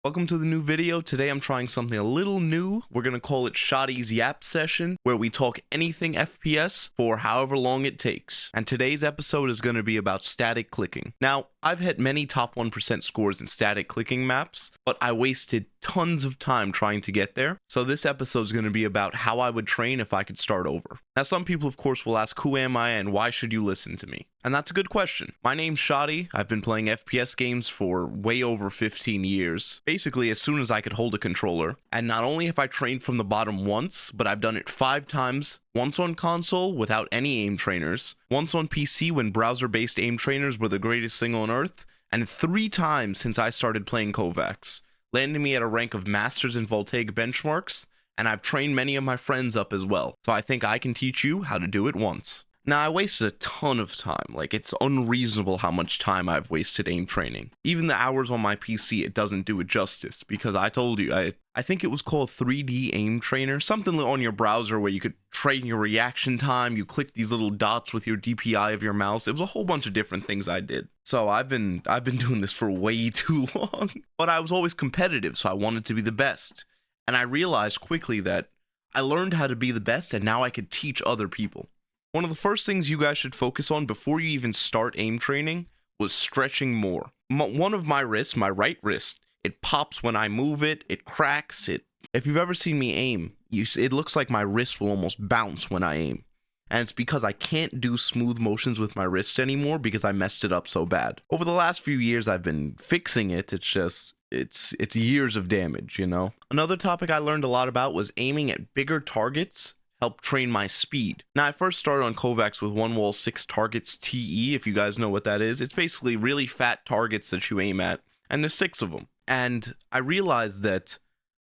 Welcome to the new video. Today I'm trying something a little new. We're going to call it Shoddy's Yap Session, where we talk anything FPS for however long it takes. And today's episode is going to be about static clicking. Now, I've had many top 1% scores in static clicking maps, but I wasted tons of time trying to get there. So this episode is going to be about how I would train if I could start over. Now, some people, of course, will ask, who am I and why should you listen to me? And that's a good question. My name's Shoddy. I've been playing FPS games for way over 15 years. Basically, as soon as I could hold a controller. And not only have I trained from the bottom once, but I've done it 5 times. Once on console without any aim trainers. Once on PC when browser-based aim trainers were the greatest thing on earth. And 3 times since I started playing Kovacs, landing me at a rank of Masters in Voltaic benchmarks. And I've trained many of my friends up as well. So I think I can teach you how to do it once. Now, I wasted a ton of time. Like, it's unreasonable how much time I've wasted aim training. Even the hours on my PC, it doesn't do it justice, because I told you, I think it was called 3D Aim Trainer, something on your browser where you could train your reaction time, you click these little dots with your DPI of your mouse. It was a whole bunch of different things I did. So I've been doing this for way too long, but I was always competitive, so I wanted to be the best. And I realized quickly that I learned how to be the best, and now I could teach other people. One of the first things you guys should focus on before you even start aim training was stretching more. One of my wrists, my right wrist, it pops when I move it, it cracks. If you've ever seen me aim, it looks like my wrist will almost bounce when I aim. And it's because I can't do smooth motions with my wrist anymore because I messed it up so bad. Over the last few years, I've been fixing it. It's years of damage, you know? Another topic I learned a lot about was aiming at bigger targets help train my speed. Now, I first started on Kovacs with one wall 6 targets TE, if you guys know what that is. It's basically really fat targets that you aim at, and there's 6 of them. And I realized that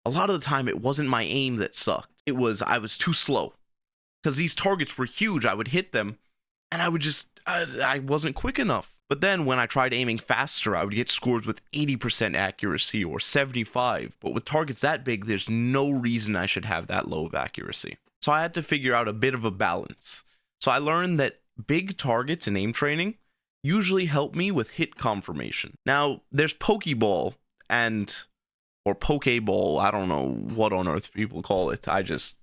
a lot of the time it wasn't my aim that sucked. I was too slow. Because these targets were huge, I would hit them, and I wasn't quick enough. But then when I tried aiming faster, I would get scores with 80% accuracy or 75. But with targets that big, there's no reason I should have that low of accuracy. So I had to figure out a bit of a balance. So I learned that big targets in aim training usually help me with hit confirmation. Now, there's Pokeball or Pokeball, I don't know what on earth people call it. It's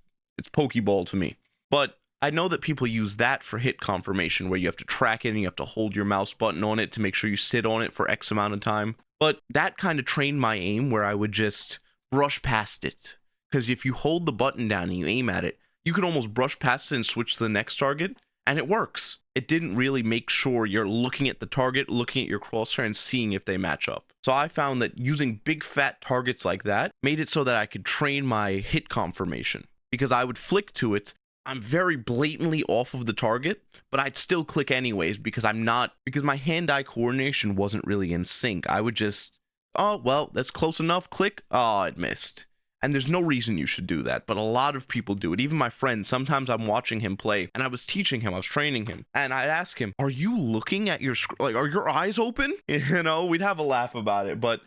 Pokeball to me. But I know that people use that for hit confirmation, where you have to track it and you have to hold your mouse button on it to make sure you sit on it for X amount of time. But that kind of trained my aim where I would just brush past it. Because if you hold the button down and you aim at it, you can almost brush past it and switch to the next target, and it works. It didn't really make sure you're looking at the target, looking at your crosshair, and seeing if they match up. So I found that using big fat targets like that made it so that I could train my hit confirmation. Because I would flick to it, I'm very blatantly off of the target, but I'd still click anyways because my hand-eye coordination wasn't really in sync. I would just, oh, well, that's close enough, click, oh, it missed. And there's no reason you should do that, but a lot of people do it. Even my friend, sometimes I'm watching him play, and I was teaching him, I was training him, and I'd ask him, are you looking at your screen? Like, are your eyes open? You know, we'd have a laugh about it, but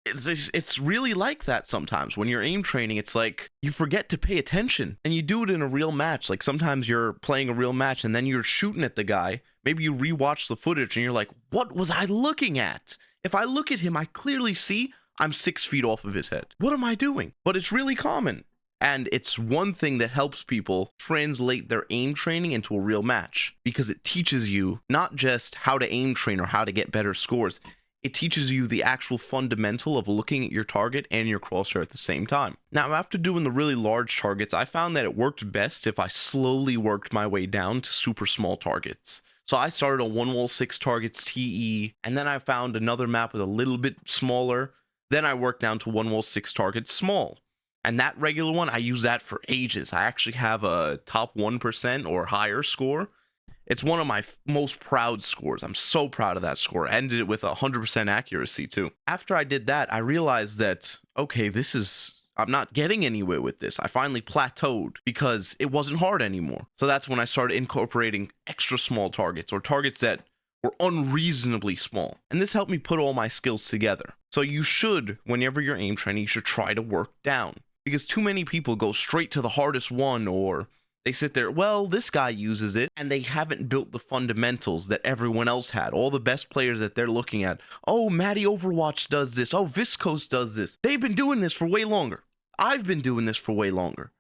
it's really like that sometimes. When you're aim training, it's like you forget to pay attention, and you do it in a real match. Like, sometimes you're playing a real match, and then you're shooting at the guy. Maybe you rewatch the footage, and you're like, what was I looking at? If I look at him, I clearly see I'm 6 feet off of his head. What am I doing? But it's really common. And it's one thing that helps people translate their aim training into a real match, because it teaches you not just how to aim train or how to get better scores. It teaches you the actual fundamental of looking at your target and your crosshair at the same time. Now, after doing the really large targets, I found that it worked best if I slowly worked my way down to super small targets. So I started on one wall 6 targets TE, and then I found another map with a little bit smaller. Then I worked down to one wall 6 targets small. And that regular one, I use that for ages. I actually have a top 1% or higher score. It's one of my most proud scores. I'm so proud of that score. I ended it with 100% accuracy too. After I did that, I realized that, okay, I'm not getting anywhere with this. I finally plateaued because it wasn't hard anymore. So that's when I started incorporating extra small targets, or targets that were unreasonably small. And this helped me put all my skills together. So you should, whenever you're aim training, you should try to work down. Because too many people go straight to the hardest one, or They sit there, well, this guy uses it, and they haven't built the fundamentals that everyone else had. All the best players that they're looking at. Oh, Matty Overwatch does this. Oh, Viscose does this. They've been doing this for way longer. I've been doing this for way longer.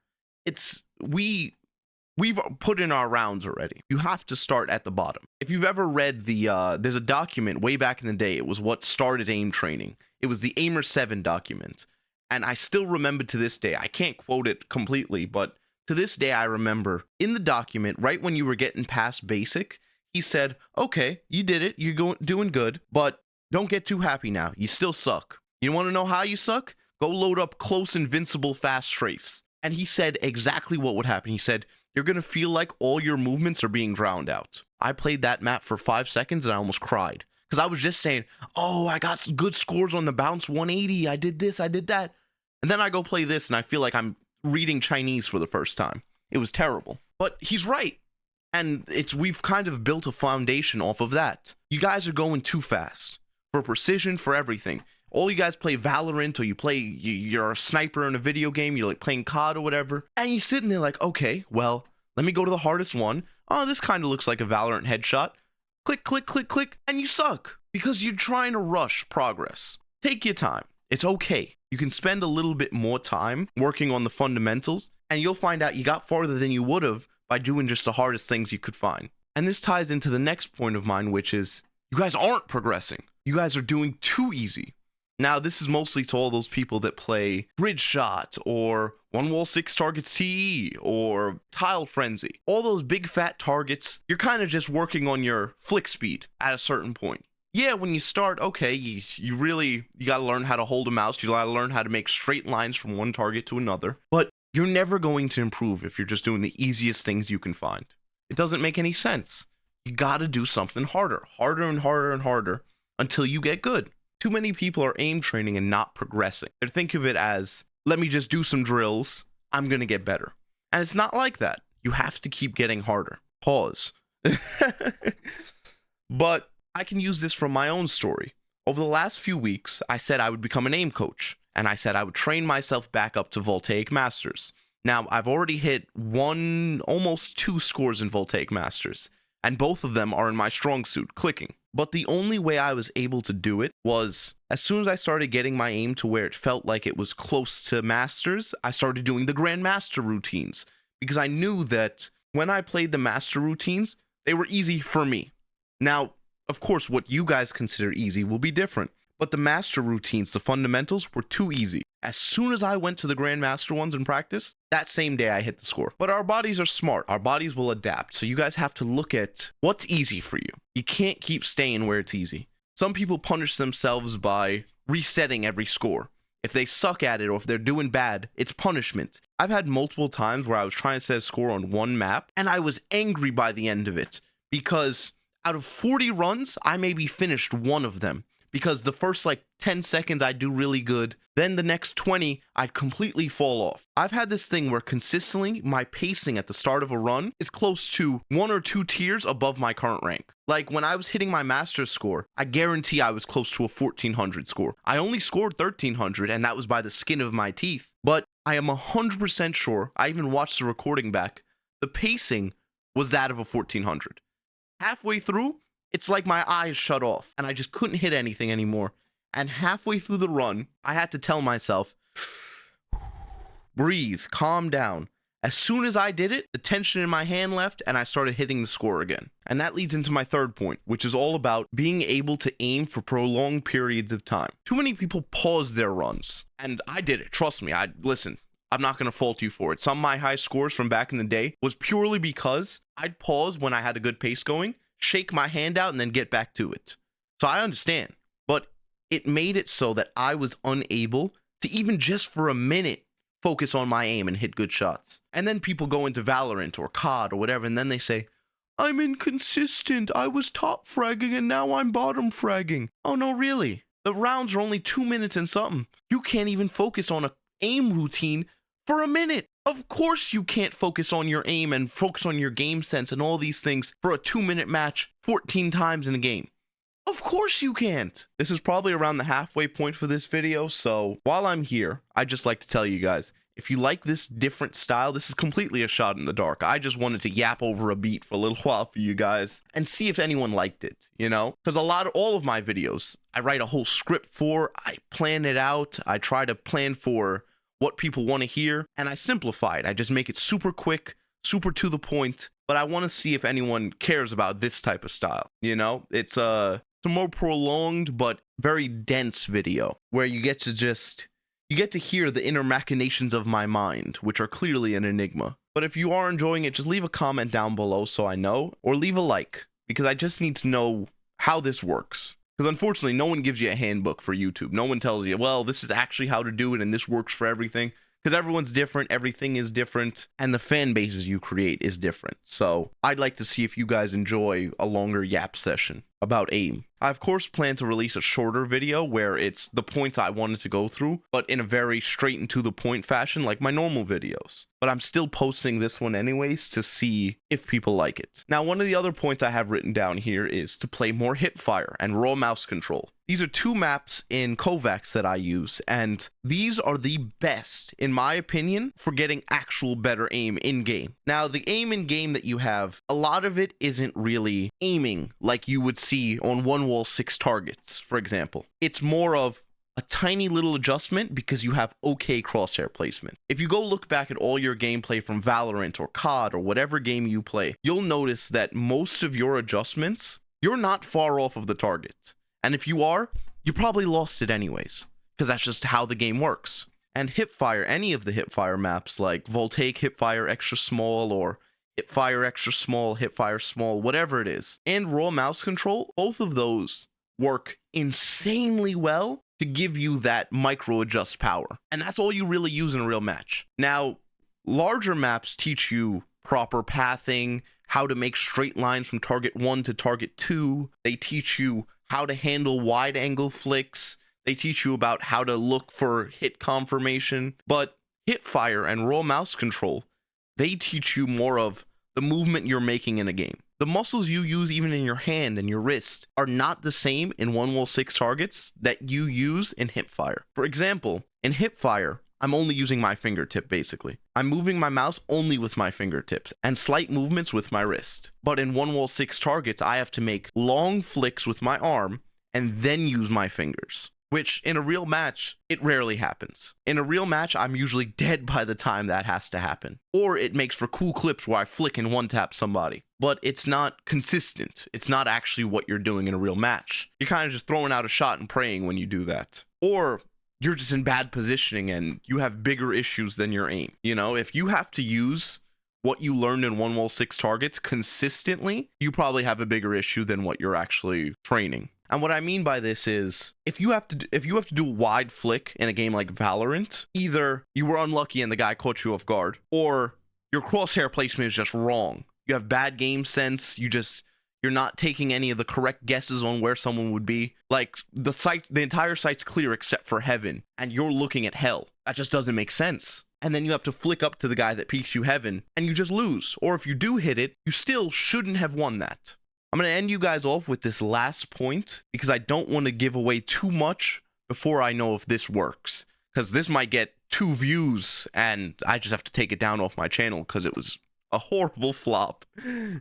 We've put in our rounds already. You have to start at the bottom. If you've ever read there's a document way back in the day. It was what started aim training. It was the Aimer 7 document. And I still remember to this day. I can't quote it completely, but to this day, I remember in the document, right when you were getting past basic, he said, okay, you did it. You're doing good, but don't get too happy now. You still suck. You want to know how you suck? Go load up close invincible fast strafes. And he said exactly what would happen. He said, you're going to feel like all your movements are being drowned out. I played that map for 5 seconds and I almost cried. Because I was just saying, oh, I got good scores on the bounce 180. I did this, I did that. And then I go play this and I feel like I'm reading Chinese for the first time. It was terrible. But he's right. And we've kind of built a foundation off of that. You guys are going too fast. For precision, for everything. All you guys play Valorant, or you're a sniper in a video game, you're like playing COD or whatever, and you're sitting there like, okay, well, let me go to the hardest one. Oh, this kind of looks like a Valorant headshot. Click, click, click, click, and you suck. Because you're trying to rush progress. Take your time. It's okay. You can spend a little bit more time working on the fundamentals, and you'll find out you got farther than you would have by doing just the hardest things you could find. And this ties into the next point of mine, which is you guys aren't progressing. You guys are doing too easy. Now, this is mostly to all those people that play Bridge Shot, or One Wall 6 Targets TE, or Tile Frenzy. All those big fat targets, you're kind of just working on your flick speed at a certain point. Yeah, when you start, okay, you got to learn how to hold a mouse. You got to learn how to make straight lines from one target to another. But you're never going to improve if you're just doing the easiest things you can find. It doesn't make any sense. You got to do something harder and harder and harder until you get good. Too many people are aim training and not progressing. They think of it as, let me just do some drills, I'm going to get better. And it's not like that. You have to keep getting harder. Pause. But I can use this from my own story. Over the last few weeks, I said I would become an aim coach, and I said I would train myself back up to Voltaic Masters. Now, I've already hit almost 2 scores in Voltaic Masters, and both of them are in my strong suit, clicking. But the only way I was able to do it was, as soon as I started getting my aim to where it felt like it was close to Masters, I started doing the Grandmaster routines. Because I knew that when I played the Master routines, they were easy for me. Now, of course, what you guys consider easy will be different. But the Master routines, the fundamentals, were too easy. As soon as I went to the Grandmaster ones in practice, that same day I hit the score. But our bodies are smart. Our bodies will adapt. So you guys have to look at what's easy for you. You can't keep staying where it's easy. Some people punish themselves by resetting every score. If they suck at it or if they're doing bad, it's punishment. I've had multiple times where I was trying to set a score on one map, and I was angry by the end of it. Because out of 40 runs, I maybe finished one of them. Because the first 10 seconds I'd do really good, then the next 20 I'd completely fall off. I've had this thing where consistently my pacing at the start of a run is close to 1 or 2 tiers above my current rank. Like when I was hitting my master's score, I guarantee I was close to a 1400 score. I only scored 1300 and that was by the skin of my teeth. But I am 100% sure, I even watched the recording back, the pacing was that of a 1400. Halfway through, it's like my eyes shut off and I just couldn't hit anything anymore. And halfway through the run, I had to tell myself, breathe, calm down. As soon as I did it, the tension in my hand left and I started hitting the score again. And that leads into my third point, which is all about being able to aim for prolonged periods of time. Too many people pause their runs. And I did it, trust me. Listen, I'm not going to fault you for it. Some of my high scores from back in the day was purely because I'd pause when I had a good pace going, shake my hand out, and then get back to it. So I understand. But it made it so that I was unable to even just for a minute focus on my aim and hit good shots. And then people go into Valorant or COD or whatever, and then they say, I'm inconsistent. I was top fragging and now I'm bottom fragging. Oh no, really? The rounds are only 2 minutes and something. You can't even focus on an aim routine for a minute. Of course you can't focus on your aim and focus on your game sense and all these things for a 2-minute match 14 times in a game. Of course you can't. This is probably around the halfway point for this video, so while I'm here, I'd just like to tell you guys, if you like this different style, this is completely a shot in the dark. I just wanted to yap over a beat for a little while for you guys and see if anyone liked it, you know? Because all of my videos, I write a whole script for, I plan it out, I try to plan for what people want to hear, and I simplify it. I just make it super quick, super to the point, but I want to see if anyone cares about this type of style, you know? It's a more prolonged but very dense video where you get to hear the inner machinations of my mind, which are clearly an enigma. But if you are enjoying it, just leave a comment down below so I know, or leave a like, because I just need to know how this works. Because unfortunately, no one gives you a handbook for YouTube. No one tells you, well, this is actually how to do it, and this works for everything. Because everyone's different, everything is different, and the fan bases you create is different. So I'd like to see if you guys enjoy a longer yap session about aim. I of course plan to release a shorter video where it's the points I wanted to go through, but in a very straight and to the point fashion like my normal videos. But I'm still posting this one anyways to see if people like it. Now, one of the other points I have written down here is to play more hipfire and raw mouse control. These are two maps in Kovacs that I use, and these are the best, in my opinion, for getting actual better aim in-game. Now, the aim in-game that you have, a lot of it isn't really aiming like you would see on one wall 6 targets, for example. It's more of a tiny little adjustment because you have okay crosshair placement. If you go look back at all your gameplay from Valorant or COD or whatever game you play, you'll notice that most of your adjustments, you're not far off of the target. And if you are, you probably lost it anyways, because that's just how the game works. And hipfire, any of the hipfire maps like Voltaic hipfire extra small or hipfire extra small, hipfire small, whatever it is, and raw mouse control, both of those work insanely well to give you that micro adjust power. And that's all you really use in a real match. Now, larger maps teach you proper pathing, how to make straight lines from target 1 to target 2. They teach you how to handle wide angle flicks. They teach you about how to look for hit confirmation. But hipfire and raw mouse control, they teach you more of the movement you're making in a game. The muscles you use even in your hand and your wrist are not the same in 1v6 targets that you use in hipfire. For example, in hipfire, I'm only using my fingertip basically. I'm moving my mouse only with my fingertips and slight movements with my wrist. But in 1v6 targets, I have to make long flicks with my arm and then use my fingers, which in a real match, it rarely happens. In a real match, I'm usually dead by the time that has to happen. Or it makes for cool clips where I flick and one-tap somebody. But it's not consistent. It's not actually what you're doing in a real match. You're kind of just throwing out a shot and praying when you do that. Or you're just in bad positioning and you have bigger issues than your aim. You know, if you have to use what you learned in 1v6 targets consistently, you probably have a bigger issue than what you're actually training. And what I mean by this is, if you have to do a wide flick in a game like Valorant, either you were unlucky and the guy caught you off guard, or your crosshair placement is just wrong. You have bad game sense, you're not taking any of the correct guesses on where someone would be. Like, the entire site's clear except for heaven, and you're looking at hell. That just doesn't make sense. And then you have to flick up to the guy that peeks you heaven, and you just lose. Or if you do hit it, you still shouldn't have won that. I'm going to end you guys off with this last point, because I don't want to give away too much before I know if this works. Because this might get 2 views, and I just have to take it down off my channel, because it was a horrible flop,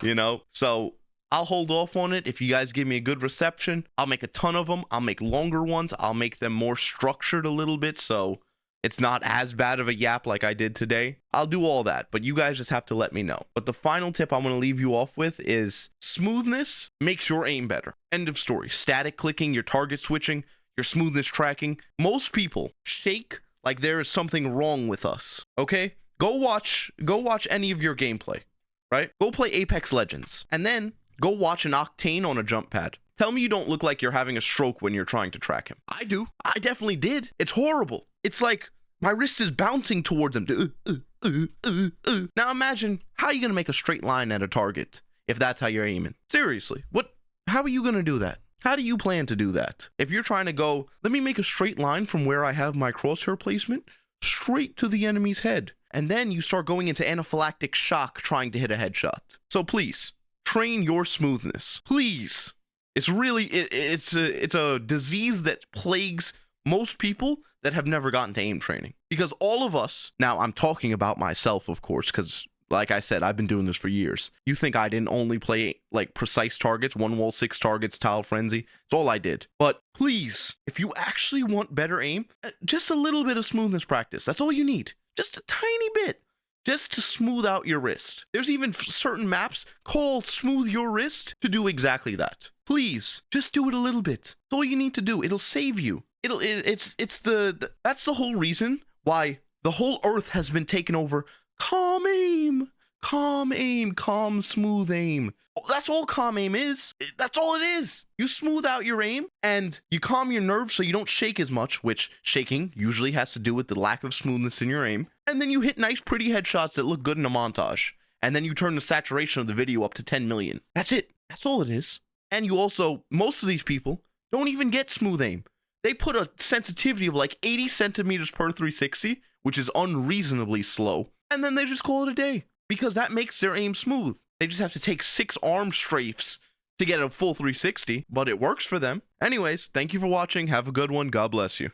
you know? So I'll hold off on it. If you guys give me a good reception, I'll make a ton of them. I'll make longer ones. I'll make them more structured a little bit, so it's not as bad of a yap like I did today. I'll do all that, but you guys just have to let me know. But the final tip I'm going to leave you off with is smoothness makes your aim better. End of story. Static clicking, your target switching, your smoothness tracking. Most people shake like there is something wrong with us, okay? Go watch any of your gameplay, right? Go play Apex Legends, and then go watch an Octane on a jump pad. Tell me you don't look like you're having a stroke when you're trying to track him. I do. I definitely did. It's horrible. It's like my wrist is bouncing towards him. Now imagine, how are you going to make a straight line at a target if that's how you're aiming? Seriously, how are you going to do that? How do you plan to do that? If you're trying to go, let me make a straight line from where I have my crosshair placement straight to the enemy's head. And then you start going into anaphylactic shock trying to hit a headshot. So please, train your smoothness. Please. It's really, it's a disease that plagues most people that have never gotten to aim training. Because all of us, now I'm talking about myself, of course, because like I said, I've been doing this for years. You think I didn't only play like precise targets, one wall, 6 targets, tile frenzy? It's all I did. But please, if you actually want better aim, just a little bit of smoothness practice. That's all you need. Just a tiny bit. Just to smooth out your wrist. There's even certain maps called Smooth Your Wrist to do exactly that. Please, just do it a little bit. That's all you need to do. It'll save you. That's the whole reason why the whole earth has been taken over. Calm aim, calm, smooth aim. That's all calm aim is. That's all it is. You smooth out your aim and you calm your nerves so you don't shake as much, which shaking usually has to do with the lack of smoothness in your aim. And then you hit nice, pretty headshots that look good in a montage. And then you turn the saturation of the video up to 10 million. That's it. That's all it is. And you also, most of these people don't even get smooth aim. They put a sensitivity of like 80 centimeters per 360, which is unreasonably slow. And then they just call it a day because that makes their aim smooth. They just have to take 6 arm strafes to get a full 360, but it works for them. Anyways, thank you for watching. Have a good one. God bless you.